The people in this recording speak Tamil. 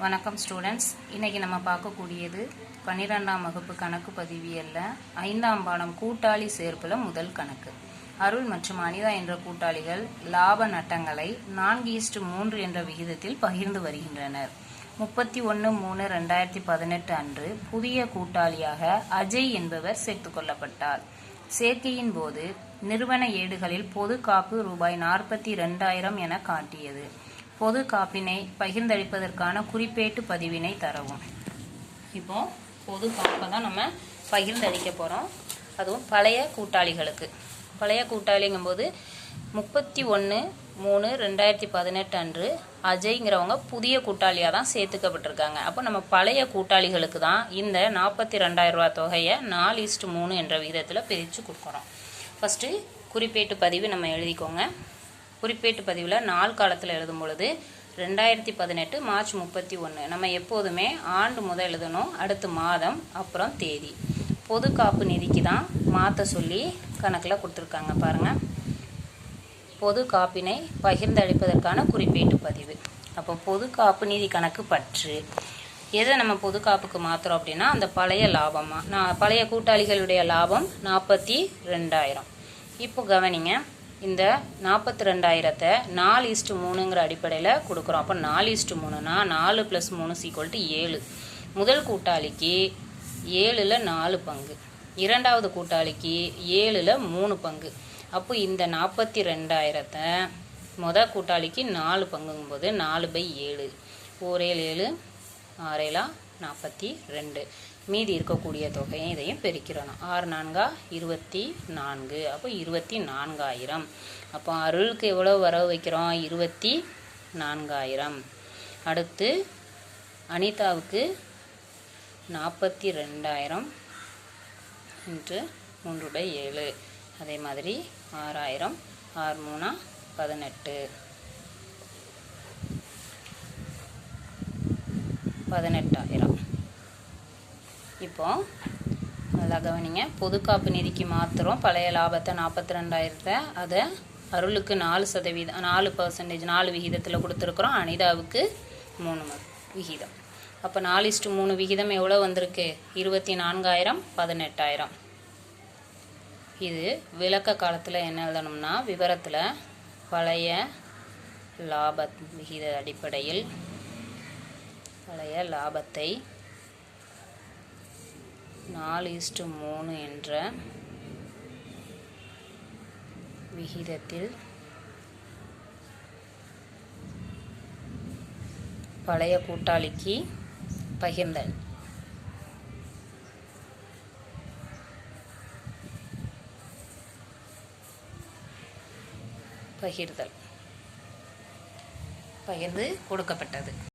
வணக்கம் ஸ்டூடெண்ட்ஸ். இன்றைக்கி நம்ம பார்க்கக்கூடியது 12ஆம் வகுப்பு கணக்கு பதிவியலில் 5ஆம் பாடம் கூட்டாளி சேர்ப்பில் முதல் கணக்கு. அருள் மற்றும் அனிதா என்ற கூட்டாளிகள் லாப நட்டங்களை 4:3 என்ற விகிதத்தில் பகிர்ந்து வருகின்றனர். 31/3/2018 அன்று புதிய கூட்டாளியாக அஜய் என்பவர் சேர்த்துக்கொள்ளப்பட்டார். சேர்க்கையின் போது நிறுவன ஏடுகளில் பொது காப்பு ரூபாய் 42,000 என காட்டியது. பொது காப்பினை பகிர்ந்தளிப்பதற்கான குறிப்பேட்டு பதிவினை தரவும். இப்போ பொது காப்பை தான் நம்ம பகிர்ந்தளிக்க போகிறோம், அதுவும் பழைய கூட்டாளிகளுக்கு. பழைய கூட்டாளிங்கும்போது 31/3/2018 அன்று அஜய்ங்கிறவங்க புதிய கூட்டாளியாக தான் சேர்த்துக்கப்பட்டிருக்காங்க. அப்போ நம்ம பழைய கூட்டாளிகளுக்கு தான் இந்த 42,000 ரூபா தொகையை 4:3 என்ற விகிதத்தில் பிரித்து கொடுக்குறோம். ஃபஸ்ட்டு குறிப்பேட்டு பதிவு நம்ம எழுதிக்கோங்க. குறிப்பேட்டு பதிவில் நாள் காலத்தில் எழுதும் பொழுது 2018 மார்ச் 31. நம்ம எப்போதுமே ஆண்டு முதல் எழுதணும், அடுத்து மாதம், அப்புறம் தேதி. பொது காப்பு நிதிக்கு தான் மாற்ற சொல்லி கணக்கில் கொடுத்துருக்காங்க பாருங்கள். பொது காப்பினை பகிர்ந்தளிப்பதற்கான குறிப்பேட்டு பதிவு. அப்போ பொது காப்பு நிதி கணக்கு பற்று எதை நம்ம பொது காப்புக்கு மாற்றுறோம் அப்படின்னா அந்த பழைய லாபமாக பழைய கூட்டாளிகளுடைய லாபம் 42,000. இப்போ கவனிங்க, இந்த 42,000 4:3ங்கிற அடிப்படையில் கொடுக்குறோம். அப்போ 4:3னா 4 + 3 = 7. முதல் கூட்டாளிக்கு 7ல் 4 பங்கு, இரண்டாவது கூட்டாளிக்கு 7ல் 3 பங்கு. அப்போ இந்த 42,000 முதல் கூட்டாளிக்கு 4 பங்குங்கும்போது 4/7. 4 7 6 42. மீதி இருக்கக்கூடிய தொகையை இதையும் பெருக்கிறோம். 6 4 24. அப்போ 24,000. அப்போ அருளுக்கு எவ்வளோ வரவு வைக்கிறோம்? 24,000. அடுத்து அனிதாவுக்கு 42,000 × 3/7. அதே மாதிரி 6,000. 6 3 18. 18,000. இப்போ நல்லா கவனிங்க, பொது காப்பு நிதிக்கு மாத்திரம் பழைய லாபத்தை 42,000 அதை அருளுக்கு 4%, 4% விகிதத்தில் கொடுத்துருக்குறோம். அனிதாவுக்கு 3 விகிதம். அப்போ 4:3 விகிதம் எவ்வளோ வந்திருக்கு? 24,000 18,000. இது விளக்க காலத்தில் என்ன எழுதணும்னா விவரத்தில் பழைய லாப விகித அடிப்படையில் பழைய லாபத்தை 4:3 என்ற விகிதத்தில் பழைய கூட்டாளிக்கு பகிர்ந்தல். பகிர்ந்து கொடுக்கப்பட்டது.